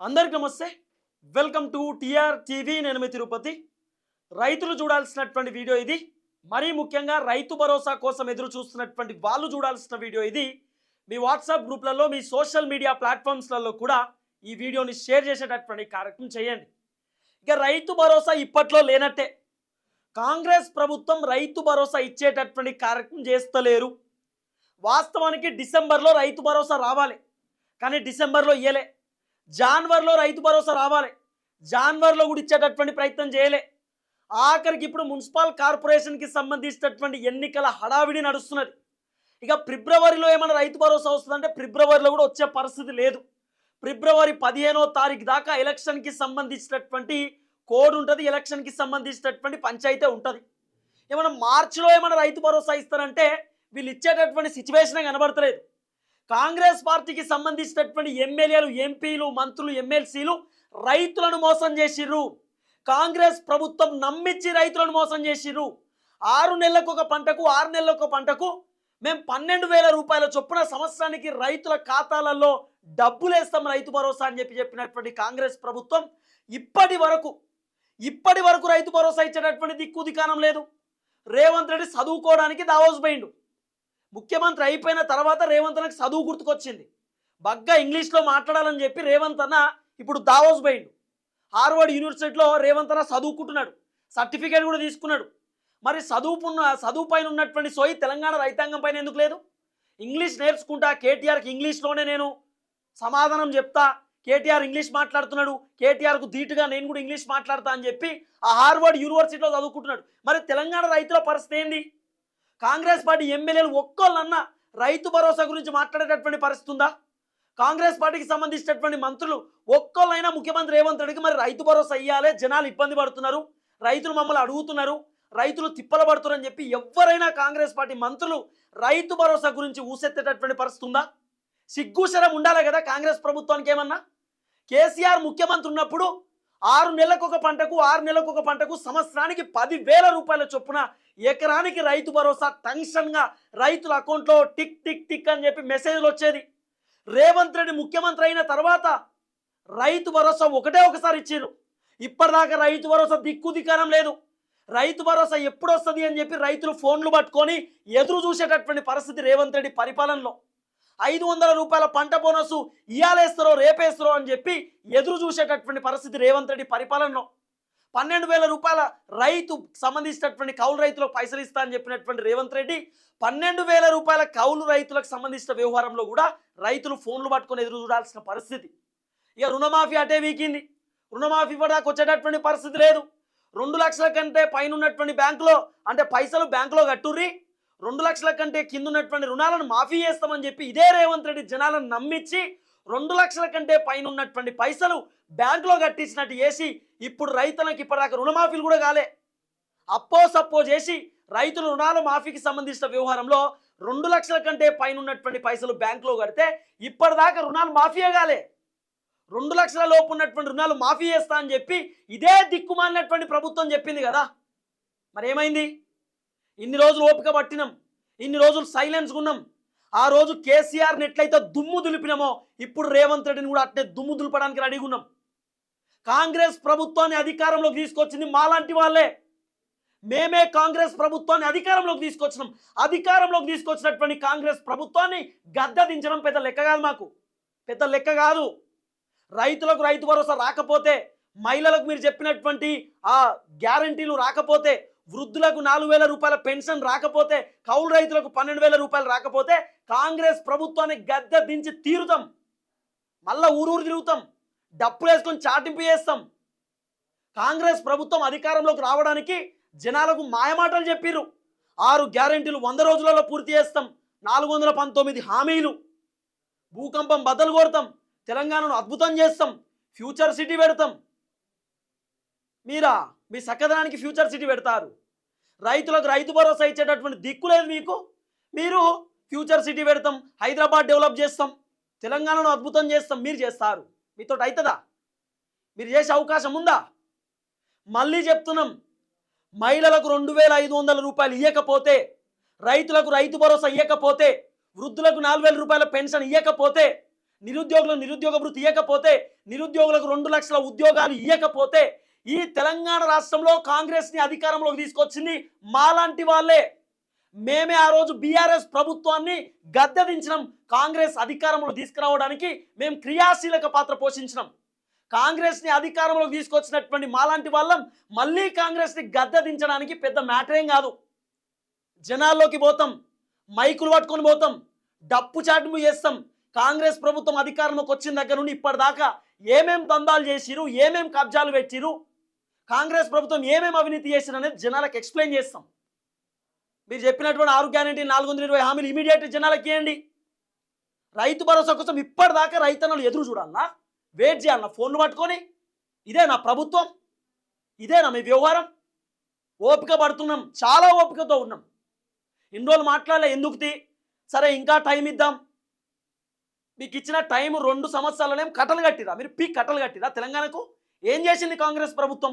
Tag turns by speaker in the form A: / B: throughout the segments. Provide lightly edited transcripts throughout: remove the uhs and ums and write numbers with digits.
A: అందరికి నమస్తే. Welcome to TR TV. నేను మీ తిరుపతి. రైతులు చూడాల్సినటువంటి వీడియో ఇది. మరీ ముఖ్యంగా రైతు భరోసా కోసం ఎదురు చూస్తున్నటువంటి వాళ్ళు చూడాల్సిన వీడియో ఇది. మీ వాట్సాప్ గ్రూప్లలో, మీ సోషల్ మీడియా ప్లాట్ఫామ్స్లలో కూడా ఈ వీడియోని షేర్ చేసేటటువంటి కార్యక్రమం చేయండి. ఇక రైతు భరోసా ఇప్పట్లో లేనట్టే. కాంగ్రెస్ ప్రభుత్వం రైతు భరోసా ఇచ్చేటటువంటి కార్యక్రమం చేస్తలేరు. వాస్తవానికి డిసెంబర్లో రైతు భరోసా రావాలి, కానీ డిసెంబర్లో ఇయ్యలే. జాన్వరిలో రైతు భరోసా రావాలి, జాన్వరిలో కూడా ఇచ్చేటటువంటి ప్రయత్నం చేయలే. ఆఖరికి ఇప్పుడు మున్సిపల్ కార్పొరేషన్కి సంబంధించినటువంటి ఎన్నికల హడావిడి నడుస్తున్నది. ఇక ఫిబ్రవరిలో ఏమైనా రైతు భరోసా వస్తుందంటే ఫిబ్రవరిలో కూడా వచ్చే పరిస్థితి లేదు. ఫిబ్రవరి 15వ తారీఖు దాకా ఎలక్షన్కి సంబంధించినటువంటి కోడ్ ఉంటుంది, ఎలక్షన్కి సంబంధించినటువంటి పంచాయతీ ఉంటుంది. ఏమైనా మార్చిలో ఏమైనా రైతు భరోసా ఇస్తారంటే వీళ్ళు ఇచ్చేటటువంటి సిచ్యువేషనే కనబడతలేదు. కాంగ్రెస్ పార్టీకి సంబంధించినటువంటి ఎమ్మెల్యేలు, ఎంపీలు, మంత్రులు, ఎమ్మెల్సీలు రైతులను మోసం చేసిర్రు. కాంగ్రెస్ ప్రభుత్వం నమ్మించి రైతులను మోసం చేసిర్రు. 6 నెలలకు ఒక పంటకు, 6 నెలలకు ఒక పంటకు మేము 12,000 రూపాయల చొప్పున సంవత్సరానికి రైతుల ఖాతాలలో డబ్బులు వేస్తాం రైతు భరోసా అని చెప్పినటువంటి కాంగ్రెస్ ప్రభుత్వం ఇప్పటి వరకు రైతు భరోసా ఇచ్చేటటువంటి దిక్కు దికానం లేదు. రేవంత్ రెడ్డి చదువుకోవడానికి దావోస్ పోయిండు. ముఖ్యమంత్రి అయిపోయిన తర్వాత రేవంత్ అన్నకి చదువు గుర్తుకొచ్చింది. బగ్గా ఇంగ్లీష్లో మాట్లాడాలని చెప్పి రేవంత్ అన్న ఇప్పుడు దావోస్ పోయిండు. హార్వర్డ్ యూనివర్సిటీలో రేవంత్ అన్న చదువుకుంటున్నాడు, సర్టిఫికేట్ కూడా తీసుకున్నాడు. మరి చదువు పైన ఉన్నటువంటి సోయి తెలంగాణ రైతాంగం పైన ఎందుకు లేదు? ఇంగ్లీష్ నేర్చుకుంటా, కేటీఆర్కి ఇంగ్లీష్లోనే నేను సమాధానం చెప్తా, కేటీఆర్ ఇంగ్లీష్ మాట్లాడుతున్నాడు, కేటీఆర్కు ధీటుగా నేను కూడా ఇంగ్లీష్ మాట్లాడతా అని చెప్పి ఆ హార్వర్డ్ యూనివర్సిటీలో చదువుకుంటున్నాడు. మరి తెలంగాణ రైతుల పరిస్థితి ఏంది? కాంగ్రెస్ పార్టీ ఎమ్మెల్యేలు ఒక్కోళ్ళన్నా రైతు భరోసా గురించి మాట్లాడేటటువంటి పరిస్థితి ఉందా? కాంగ్రెస్ పార్టీకి సంబంధించినటువంటి మంత్రులు ఒక్కోళ్ళైనా ముఖ్యమంత్రి రేవంత్ రెడ్డికి మరి రైతు భరోసా ఇవ్వాలి, జనాలు ఇబ్బంది పడుతున్నారు, రైతులు మమ్మల్ని అడుగుతున్నారు, రైతులు తిప్పలు పడుతున్నారు అని చెప్పి ఎవరైనా కాంగ్రెస్ పార్టీ మంత్రులు రైతు భరోసా గురించి ఊసెత్తేటటువంటి పరిస్థితి ఉందా? సిగ్గుశరం ఉండాలి కదా కాంగ్రెస్ ప్రభుత్వానికి. ఏమన్నా కేసీఆర్ ముఖ్యమంత్రి ఉన్నప్పుడు 6 నెలలకు ఒక పంటకు సంవత్సరానికి 10,000 రూపాయల చొప్పున ఎకరానికి రైతు భరోసా టెన్షన్గా రైతుల అకౌంట్లో టిక్ టిక్ టిక్ అని చెప్పి మెసేజ్లు వచ్చేది. రేవంత్ రెడ్డి ముఖ్యమంత్రి అయిన తర్వాత రైతు భరోసా ఒకసారి ఇచ్చారు. ఇప్పటిదాకా రైతు భరోసా దిక్కు దికానం లేదు. రైతు భరోసా ఎప్పుడు వస్తుంది అని చెప్పి రైతులు ఫోన్లు పట్టుకొని ఎదురు చూసేటటువంటి పరిస్థితి రేవంత్ రెడ్డి పరిపాలనలో. 500 రూపాయల పంట బోనస్ ఇయాలేస్తారో రేపేస్తారో అని చెప్పి ఎదురు చూసేటటువంటి పరిస్థితి రేవంత్ రెడ్డి పరిపాలనలో. 12,000 రూపాయల రైతు సంబంధించినటువంటి కౌలు రైతులకు పైసలు ఇస్తా అని చెప్పినటువంటి రేవంత్ రెడ్డి 12,000 రూపాయల కౌలు రైతులకు సంబంధించిన వ్యవహారంలో కూడా రైతులు ఫోన్లు పట్టుకొని ఎదురు చూడాల్సిన పరిస్థితి. ఇక రుణమాఫీ అటే వీకింది. రుణమాఫీ ఇవ్వడానికి వచ్చేటటువంటి పరిస్థితి లేదు. 2 లక్షల కంటే పైన ఉన్నటువంటి బ్యాంకులో అంటే పైసలు బ్యాంకులో కట్టుర్రి, 2 లక్షల కంటే కింద ఉన్నటువంటి రుణాలను మాఫీ చేస్తామని చెప్పి ఇదే రేవంత్ రెడ్డి జనాలను నమ్మించి 2 లక్షల కంటే పైన ఉన్నటువంటి పైసలు బ్యాంకులో కట్టించినట్టు చేసి ఇప్పుడు రైతులకు ఇప్పటిదాకా రుణమాఫీలు కూడా కాలే. సప్పో చేసి రైతుల రుణాల మాఫీకి సంబంధించిన వ్యవహారంలో 2 లక్షల కంటే పైన ఉన్నటువంటి పైసలు బ్యాంకులో కడితే ఇప్పటిదాకా రుణాలు మాఫీయే కాలే. 2 లక్షల లోపు ఉన్నటువంటి రుణాలు మాఫీ చేస్తా అని చెప్పి ఇదే దిక్కుమాలినటువంటి ప్రభుత్వం చెప్పింది కదా. మరి ఏమైంది? ఇన్ని రోజులు ఓపిక పట్టినాం, ఇన్ని రోజులు సైలెన్స్గా ఉన్నాం. ఆ రోజు కేసీఆర్ని ఎట్లయితే దుమ్ము దులిపినామో ఇప్పుడు రేవంత్ రెడ్డిని కూడా అట్లే దుమ్ము దులపడానికి రెడీగా ఉన్నాం. కాంగ్రెస్ ప్రభుత్వాన్ని అధికారంలోకి తీసుకొచ్చింది మాలాంటి వాళ్ళే. మేమే కాంగ్రెస్ ప్రభుత్వాన్ని అధికారంలోకి తీసుకొచ్చినాం. అధికారంలోకి తీసుకొచ్చినటువంటి కాంగ్రెస్ ప్రభుత్వాన్ని గద్ద దించడం పెద్ద లెక్క కాదు, మాకు పెద్ద లెక్క కాదు. రైతులకు రైతు భరోసా రాకపోతే, మహిళలకు మీరు చెప్పినటువంటి ఆ గ్యారంటీలు రాకపోతే, వృద్ధులకు 4,000 రూపాయల పెన్షన్ రాకపోతే, కౌలు రైతులకు 12,000 రూపాయలు రాకపోతే కాంగ్రెస్ ప్రభుత్వాన్ని గద్దె దించి తీరుతాం. మళ్ళా ఊరూరు తిరుగుతాం, డప్పులు వేసుకొని చాటింపు చేస్తాం. కాంగ్రెస్ ప్రభుత్వం అధికారంలోకి రావడానికి జనాలకు మాయమాటలు చెప్పిర్రు. 6 గ్యారెంటీలు 100 రోజులలో పూర్తి చేస్తాం, 419 హామీలు, భూకంపం బద్దలు కొడతాం, తెలంగాణను అద్భుతం చేస్తాం, ఫ్యూచర్ సిటీ పెడతాం. మీ చక్కదనానికి ఫ్యూచర్ సిటీ పెడతారు. రైతులకు రైతు భరోసా ఇచ్చేటటువంటి దిక్కు లేదు మీకు. మీరు ఫ్యూచర్ సిటీ పెడతాం, హైదరాబాద్ డెవలప్ చేస్తాం, తెలంగాణను అద్భుతం చేస్తాం, మీరు చేస్తారు. మీతో అవుతుందా? మీరు చేసే అవకాశం ఉందా? మళ్ళీ చెప్తున్నాం, మహిళలకు 2,500 రూపాయలు ఇవ్వకపోతే, రైతులకు రైతు భరోసా ఇవ్వకపోతే, వృద్ధులకు 4,000 రూపాయల పెన్షన్ ఇవ్వకపోతే, నిరుద్యోగులకు నిరుద్యోగ భృతి ఇవ్వకపోతే, నిరుద్యోగులకు 2 లక్షల ఉద్యోగాలు ఇవ్వకపోతే ఈ తెలంగాణ రాష్ట్రంలో కాంగ్రెస్ని అధికారంలోకి తీసుకొచ్చింది మాలాంటి వాళ్ళే. మేమే ఆ రోజు బీఆర్ఎస్ ప్రభుత్వాన్ని గద్దెదించినాం. కాంగ్రెస్ అధికారంలో తీసుకురావడానికి మేము క్రియాశీలక పాత్ర పోషించినాం. కాంగ్రెస్ని అధికారంలోకి తీసుకొచ్చినటువంటి మాలాంటి వాళ్ళం మళ్ళీ కాంగ్రెస్ని గద్దెదించడానికి పెద్ద మ్యాటర్ ఏం కాదు. జనాల్లోకి పోతాం, మైకులు పట్టుకొని పోతాం, డప్పు చాటింపు చేస్తాం. కాంగ్రెస్ ప్రభుత్వం అధికారంలోకి వచ్చిన దగ్గర నుండి ఇప్పటిదాకా ఏమేం దందాలు చేసిరు, ఏమేం కబ్జాలు పెట్టిరు, కాంగ్రెస్ ప్రభుత్వం ఏమేం అవినీతి చేసిరు అనేది జనాలకు ఎక్స్ప్లెయిన్ చేస్తాం. మీరు చెప్పినటువంటి 6 గ్యారెంటీ 420 హామీలు ఇమీడియట్ జనాలకి ఇవ్వండి. రైతు భరోసా కోసం ఇప్పటిదాకా రైతన్నలు ఎదురు చూడాలన్నా, వెయిట్ చేయాలన్నా ఫోన్లు పట్టుకొని? ఇదేనా ప్రభుత్వం? ఇదేనా మీ వ్యవహారం? ఓపిక పడుతున్నాం, చాలా ఓపికతో ఉన్నాం. ఇన్ని రోజులు మాట్లాడలే ఎందుకు? సరే ఇంకా టైం ఇద్దాం. మీకు ఇచ్చిన టైం 2 సంవత్సరాలనే కట్టలు కట్టిరా? మీరు కట్టలు కట్టిరా? తెలంగాణకు ఏం చేసింది కాంగ్రెస్ ప్రభుత్వం?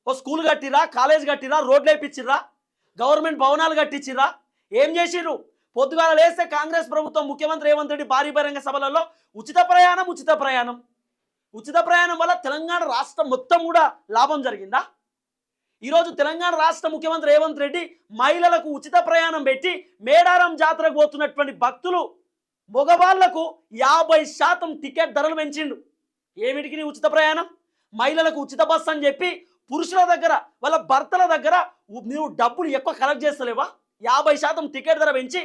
A: ఓ స్కూల్ కట్టిరా, కాలేజ్ కట్టిరా, రోడ్లు వేయించిర్రా, గవర్నమెంట్ భవనాలు కట్టించిర్రా? ఏం చేసిర్రు? పొద్దుగాల లేస్తే కాంగ్రెస్ ప్రభుత్వం ముఖ్యమంత్రి రేవంత్ రెడ్డి భారీ బహిరంగ సభలలో ఉచిత ప్రయాణం వల్ల తెలంగాణ రాష్ట్రం మొత్తం కూడా లాభం జరిగిందా? ఈరోజు తెలంగాణ రాష్ట్ర ముఖ్యమంత్రి రేవంత్ రెడ్డి మహిళలకు ఉచిత ప్రయాణం పెట్టి మేడారం జాతరకు పోతున్నటువంటి భక్తులు మగవాళ్లకు 50% టికెట్ ధరలు పెంచిండు. ఏమిటికి నీ ఉచిత ప్రయాణం? మహిళలకు ఉచిత బస్సు అని చెప్పి పురుషుల దగ్గర, వాళ్ళ భర్తల దగ్గర నువ్వు డబ్బులు ఎక్కువ కలెక్ట్ చేస్తలేవా? 50% టికెట్ ధర పెంచి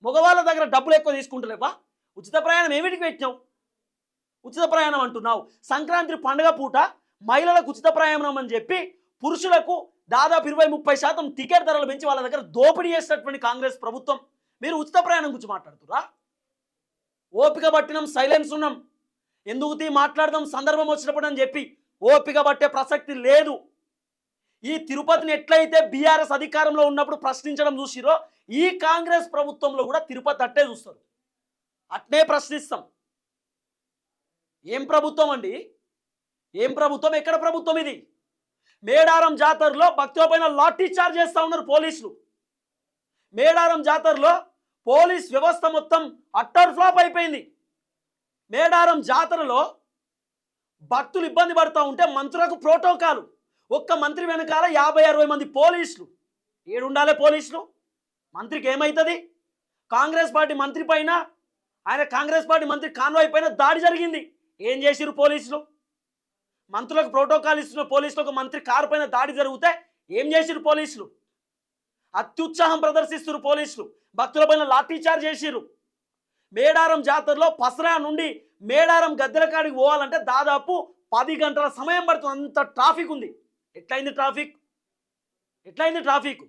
A: మగవాళ్ళ దగ్గర డబ్బులు ఎక్కువ తీసుకుంటలేవా? ఉచిత ప్రయాణం ఏమిటికి పెట్టినావు? ఉచిత ప్రయాణం అంటున్నావు. సంక్రాంతి పండుగ పూట మహిళలకు ఉచిత ప్రయాణం అని చెప్పి పురుషులకు దాదాపు 20-30% టికెట్ ధరలు పెంచి వాళ్ళ దగ్గర దోపిడీ చేసినటువంటి కాంగ్రెస్ ప్రభుత్వం మీరు ఉచిత ప్రయాణం గురించి మాట్లాడుతురా? ఓపిక పట్టినాం, సైలెన్స్ ఉన్నాం. ఎందుకు మాట్లాడదాం సందర్భం వచ్చినప్పుడు అని చెప్పి ఓపిక పట్టే ప్రసక్తి లేదు. ఈ తిరుపతిని ఎట్లయితే బీఆర్ఎస్ అధికారంలో ఉన్నప్పుడు ప్రశ్నించడం చూసిరో ఈ కాంగ్రెస్ ప్రభుత్వంలో కూడా తిరుపతి అట్టే చూస్తారు, అట్నే ప్రశ్నిస్తాం. ఏం ప్రభుత్వం అండి? ఏం ప్రభుత్వం? ఎక్కడ ప్రభుత్వం ఇది? మేడారం జాతరలో భక్తుల పైన లాఠీ చార్జ్ చేస్తూ ఉన్నారు పోలీసులు. మేడారం జాతరలో పోలీస్ వ్యవస్థ మొత్తం అట్టర్ ఫ్లాప్ అయిపోయింది. మేడారం జాతరలో భక్తులు ఇబ్బంది పడుతూ ఉంటే మంత్రులకు ప్రోటోకాల్, ఒక్క మంత్రి వెనకాల 50-60 మంది పోలీసులు. ఏడుండాలే పోలీసులు? మంత్రికి ఏమవుతుంది? కాంగ్రెస్ పార్టీ మంత్రి పైన, కాంగ్రెస్ పార్టీ మంత్రి కాన్వాయ్ పైన దాడి జరిగింది. ఏం చేసిరు పోలీసులు? మంత్రులకు ప్రోటోకాల్ ఇస్తున్న పోలీసులకు మంత్రి కారు పైన దాడి జరిగితే ఏం చేసిరు పోలీసులు? అత్యుత్సాహం ప్రదర్శిస్తున్నారు పోలీసులు, భక్తుల పైన లాఠీ చార్జ్ చేసిరు. మేడారం జాతరలో పసరా నుండి మేడారం గద్దెల కాడికి పోవాలంటే దాదాపు 10 గంటల సమయం పడుతుంది. అంత ట్రాఫిక్ ఉంది. ఎట్లయింది ట్రాఫిక్?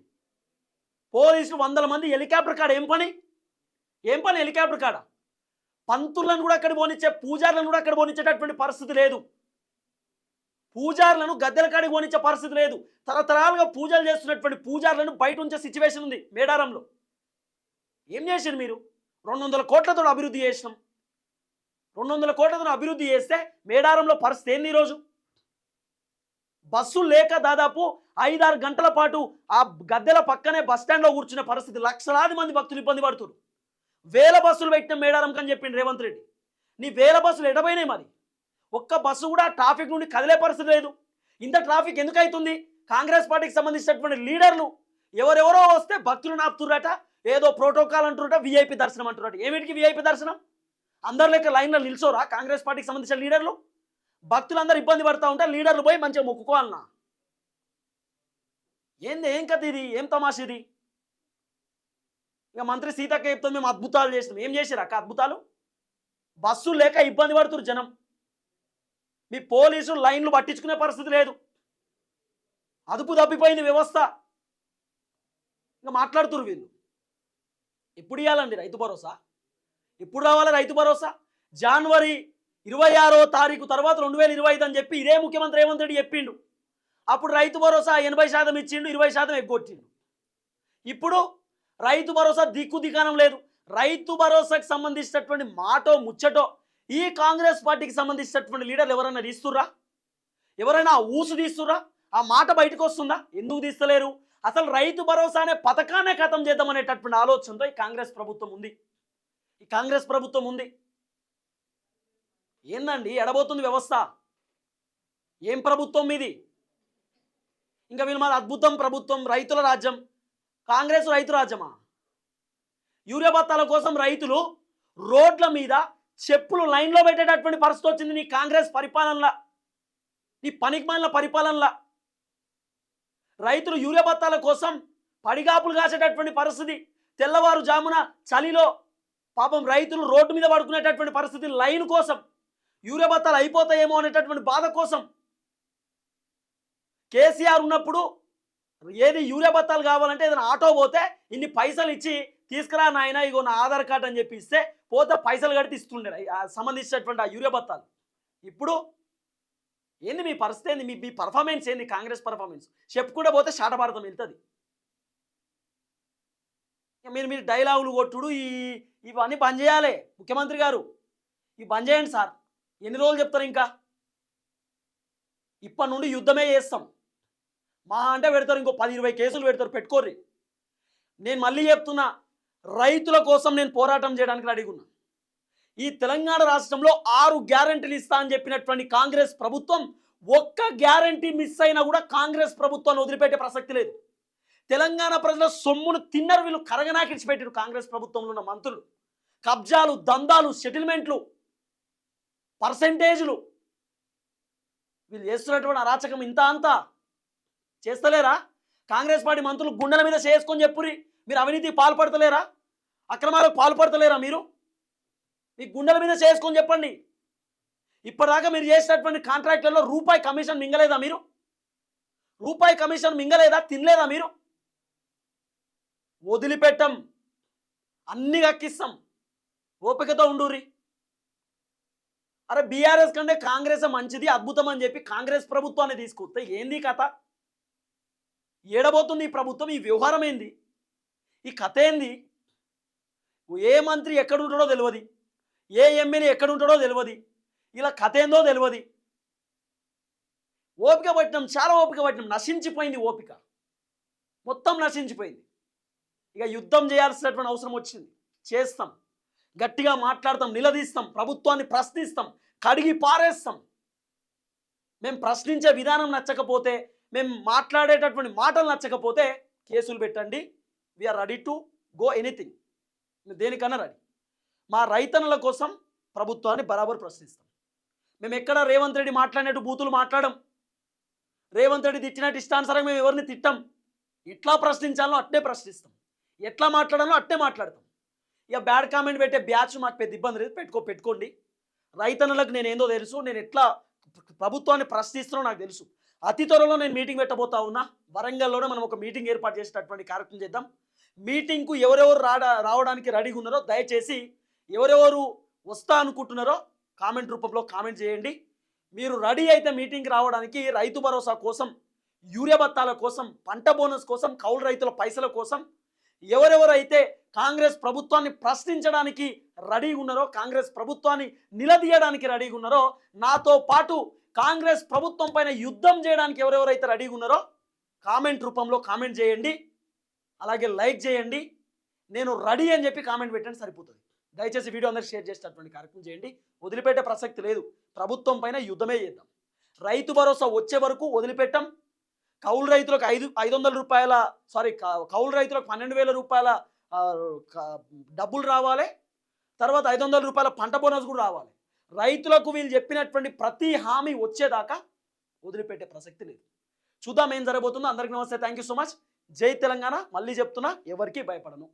A: పోలీసులు 100 మంది హెలికాప్టర్ కాడ ఏం పని హెలికాప్టర్ కాడ? పంతులను కూడా అక్కడ పోనిచ్చే, పూజారులను కూడా అక్కడ పోనిచ్చేటటువంటి పరిస్థితి లేదు. పూజారులను గద్దెల కాడికి పోనిచ్చే పరిస్థితి లేదు. తరతరాలుగా పూజలు చేస్తున్నటువంటి పూజారులను బయట ఉంచే సిచ్యువేషన్ ఉంది మేడారంలో. ఏం చేశారు మీరు? 200 కోట్లతో అభివృద్ధి చేసినాం. 200 కోట్లతో అభివృద్ధి చేస్తే మేడారంలో పరిస్థితి ఏంది? ఈరోజు బస్సులు లేక దాదాపు 5-6 గంటల పాటు ఆ గద్దెల పక్కనే బస్ స్టాండ్లో కూర్చునే పరిస్థితి. లక్షలాది మంది భక్తులు ఇబ్బంది పడుతున్నారు. 1000 బస్సులు పెట్టిన మేడారం కని చెప్పిండు రేవంత్ రెడ్డి. నీ 1000 బస్సులు ఎడపోయినాయి మరి? ఒక్క బస్సు కూడా ట్రాఫిక్ నుండి కదిలే పరిస్థితి లేదు. ఇంత ట్రాఫిక్ ఎందుకు అవుతుంది? కాంగ్రెస్ పార్టీకి సంబంధించినటువంటి లీడర్లు ఎవరెవరో వస్తే భక్తులు ఆపుతుర్రట, ఏదో ప్రోటోకాల్ అంటురట, విఐపి దర్శనం అంటురట. ఏమిటికి విఐపి దర్శనం? అందరి లెక్క లైన్లో నిల్చోరా కాంగ్రెస్ పార్టీకి సంబంధించిన లీడర్లు? భక్తులందరూ ఇబ్బంది పడుతూ ఉంటే లీడర్లు పోయి మంచిగా మొక్కుకోవాలన్నా? ఏం కథ ఇది? ఏం తమాష ఇది? ఇక మంత్రి సీతక్క చెప్తాం మేము అద్భుతాలు చేసినాం. ఏం చేసిరు అక్క అద్భుతాలు? బస్సులు లేక ఇబ్బంది పడుతున్నారు జనం. మీ పోలీసులు లైన్లు పట్టించుకునే పరిస్థితి లేదు. అదుపు తప్పిపోయింది వ్యవస్థ. ఇంకా మాట్లాడుతున్నారు వీళ్ళు. ఎప్పుడు ఇవ్వాలండి రైతు భరోసా? ఎప్పుడు రావాలి రైతు భరోసా? జనవరి 26వ తారీఖు తర్వాత 2025 అని చెప్పి ఇదే ముఖ్యమంత్రి రేవంత్ రెడ్డి చెప్పిండు. అప్పుడు రైతు భరోసా 80% ఇచ్చిండు, 20% ఎగ్గొట్టిండు. ఇప్పుడు రైతు భరోసా దిక్కానం లేదు. రైతు భరోసాకి సంబంధించినటువంటి మాటో ముచ్చటో ఈ కాంగ్రెస్ పార్టీకి సంబంధించినటువంటి లీడర్లు ఎవరైనా తీస్తుర్రా? ఎవరైనా ఊసు తీస్తుర్రా? ఆ మాట బయటకు వస్తుందా? ఎందుకు తీస్తలేరు? అసలు రైతు భరోసా అనే పథకాన్నే ఖతం చేద్దామనేటటువంటి ఆలోచనతో ఈ కాంగ్రెస్ ప్రభుత్వం ఉంది. ఏందండి ఎడబోతుంది వ్యవస్థ? ఏం ప్రభుత్వం ఇది? ఇంకా వీళ్ళు మాది అద్భుతం ప్రభుత్వం, రైతుల రాజ్యం. కాంగ్రెస్ రైతు రాజ్యమా? యూరియా బత్తాల కోసం రైతులు రోడ్ల మీద చెప్పులు లైన్లో పెట్టేటటువంటి పరిస్థితి వచ్చింది నీ కాంగ్రెస్ పరిపాలనలో, నీ పనికిమాలిన పరిపాలనలో. రైతులు యూరియా బత్తాల కోసం పడిగాపులు కాసేటటువంటి పరిస్థితి, తెల్లవారుజామున చలిలో పాపం రైతులు రోడ్డు మీద పడుకునేటటువంటి పరిస్థితి, లైన్ కోసం, యూరియా బత్తాలు అయిపోతాయేమో అనేటటువంటి బాధ కోసం. కేసీఆర్ ఉన్నప్పుడు ఏది యూరియా బత్తాలు కావాలంటే ఏదైనా ఆటో పోతే ఇన్ని పైసలు ఇచ్చి తీసుకురా నాయన, ఇగో నా ఆధార్ కార్డు అని చెప్పి ఇస్తే పోతే పైసలు కడితే ఇస్తుండే సంబంధించినటువంటి ఆ యూరియా బత్తాలు. ఇప్పుడు ఏంది మీ పరిస్థితి? ఏంది మీ పర్ఫార్మెన్స్? ఏంది కాంగ్రెస్ పర్ఫార్మెన్స్? చెప్పుకుంటే పోతే శాటభారతం వెళ్తుంది. మీరు డైలాగులు కొట్టుడు ఇవన్నీ బంద్ చేయాలి ముఖ్యమంత్రి గారు. ఇవి బంద్ చేయండి సార్. ఎన్ని రోజులు చెప్తారు ఇంకా? ఇప్పటి నుండి యుద్ధమే చేస్తాం. మా అంటే పెడతారు, ఇంకో 10-20 కేసులు పెడతారు, పెట్టుకోర్రి. నేను మళ్ళీ చెప్తున్నా, రైతుల కోసం నేను పోరాటం చేయడానికి రెడీగా ఉన్నా. ఈ తెలంగాణ రాష్ట్రంలో 6 గ్యారెంటీలు ఇస్తా అని చెప్పినటువంటి కాంగ్రెస్ ప్రభుత్వం ఒక్క గ్యారెంటీ మిస్ అయినా కూడా కాంగ్రెస్ ప్రభుత్వాన్ని వదిలిపెట్టే ప్రసక్తి లేదు. తెలంగాణ ప్రజల సొమ్మును తిన్నరు వీళ్ళు, కరగనాకిడిచిపెట్టారు కాంగ్రెస్ ప్రభుత్వంలో ఉన్న మంత్రులు. కబ్జాలు, దందాలు, సెటిల్మెంట్లు, పర్సెంటేజ్లు, వీళ్ళు చేస్తున్నటువంటి అరాచకం ఇంత అంతా చేస్తలేరా? కాంగ్రెస్ పార్టీ మంత్రులు గుండెల మీద చేసుకొని చెప్పురి, మీరు అవినీతి పాల్పడతలేరా? అక్రమాలకు పాల్పడతలేరా? మీరు మీ గుండెల మీద చేసుకొని చెప్పండి. ఇప్పటిదాకా మీరు చేసినటువంటి కాంట్రాక్టులలో రూపాయి కమిషన్ మింగలేదా? మీరు రూపాయి కమిషన్ మింగలేదా? తినలేదా? మీరు వదిలిపెట్టం, అన్ని కక్కిస్తాం, ఓపికతో ఉండుర్రి. అరే బీఆర్ఎస్ కంటే కాంగ్రెస్ మంచిది, అద్భుతం అని చెప్పి కాంగ్రెస్ ప్రభుత్వాన్ని తీసుకొస్తే ఏంది కథ? ఏడబోతుంది ఈ ప్రభుత్వం? ఈ వ్యవహారం ఏంది? ఈ కథ ఏంది? ఏ మంత్రి ఎక్కడుంటాడో తెలియదు, ఏ ఎమ్మెల్యే ఎక్కడుంటాడో తెలియదు, ఇలా కథ ఏందో తెలియదు. ఓపిక పట్టినాం, చాలా ఓపిక పట్టినాం, నశించిపోయింది ఓపిక, మొత్తం నశించిపోయింది. ఇక యుద్ధం చేయాల్సినటువంటి అవసరం వచ్చింది. చేస్తాం, గట్టిగా మాట్లాడతాం, నిలదీస్తాం, ప్రభుత్వాన్ని ప్రశ్నిస్తాం, కడిగి పారేస్తాం. మేము ప్రశ్నించే విధానం నచ్చకపోతే, మేము మాట్లాడేటటువంటి మాటలు నచ్చకపోతే కేసులు పెట్టండి. We're ready to go anything. దేనికన్నా రెడీ. మా రైతన్నల కోసం ప్రభుత్వాన్ని బరాబర్ ప్రశ్నిస్తాం. మేము ఎక్కడ రేవంత్ రెడ్డి మాట్లాడినట్టు బూతులు మాట్లాడం, రేవంత్ రెడ్డి తిట్టినట్టు ఇష్టానుసారంగా మేము ఎవరిని తిట్టాం. ఎట్లా ప్రశ్నించాలో అట్టే ప్రశ్నిస్తాం, ఎట్లా మాట్లాడాలో అట్టే మాట్లాడతాం. ఇక బ్యాడ్ కామెంట్ పెట్టే బ్యాచ్ మాకు పెద్ద ఇబ్బంది లేదు, పెట్టుకోండి. రైతన్నలకు నేను ఏందో తెలుసు, నేను ఎట్లా ప్రభుత్వాన్ని ప్రశ్నిస్తున్నానో నాకు తెలుసు. అతి త్వరలో నేను మీటింగ్ పెట్టబోతా ఉన్నా. వరంగల్లోనే మనం ఒక మీటింగ్ ఏర్పాటు చేసేటటువంటి కార్యక్రమం చేద్దాం. మీటింగ్కు ఎవరెవరు రావడానికి రెడీగా ఉన్నారో దయచేసి ఎవరెవరు వస్తా అనుకుంటున్నారో కామెంట్ రూపంలో కామెంట్ చేయండి. మీరు రెడీ అయితే మీటింగ్కి రావడానికి, రైతు భరోసా కోసం, యూరియా బత్తాల కోసం, పంట బోనస్ కోసం, కౌలు రైతుల పైసల కోసం ఎవరెవరైతే కాంగ్రెస్ ప్రభుత్వాన్ని ప్రశ్నించడానికి రెడీగా ఉన్నారో, కాంగ్రెస్ ప్రభుత్వాన్ని నిలదీయడానికి రెడీగా ఉన్నారో, నాతో పాటు కాంగ్రెస్ ప్రభుత్వం పైన యుద్ధం చేయడానికి ఎవరెవరైతే రెడీగా ఉన్నారో కామెంట్ రూపంలో కామెంట్ చేయండి. అలాగే లైక్ చేయండి. నేను రెడీ అని చెప్పి కామెంట్ పెట్టండి, సరిపోతుంది. దయచేసి వీడియో అందరికి షేర్ చేసేటటువంటి కార్యక్రమం చేయండి. వదిలిపెట్టే ప్రసక్తి లేదు. ప్రభుత్వం పైన యుద్ధమే చేద్దాం. రైతు భరోసా వచ్చే వరకు వదిలిపెట్టాం. కౌలు రైతులకు 500 రూపాయల కౌలు రైతులకు 12,000 రూపాయల డబ్బులు రావాలి. తర్వాత 500 రూపాయల పంట బోనస్ కూడా రావాలి. రైతులకు వీళ్ళు చెప్పినటువంటి ప్రతి హామీ వచ్చేదాకా వదిలిపెట్టే ప్రసక్తి లేదు. చూద్దాం ఏం జరగబోతుందో. అందరికీ నమస్తే, థ్యాంక్ యూ సో మచ్. జై తెలంగాణ. మళ్ళీ చెప్తున్నా, ఎవరికి భయపడను.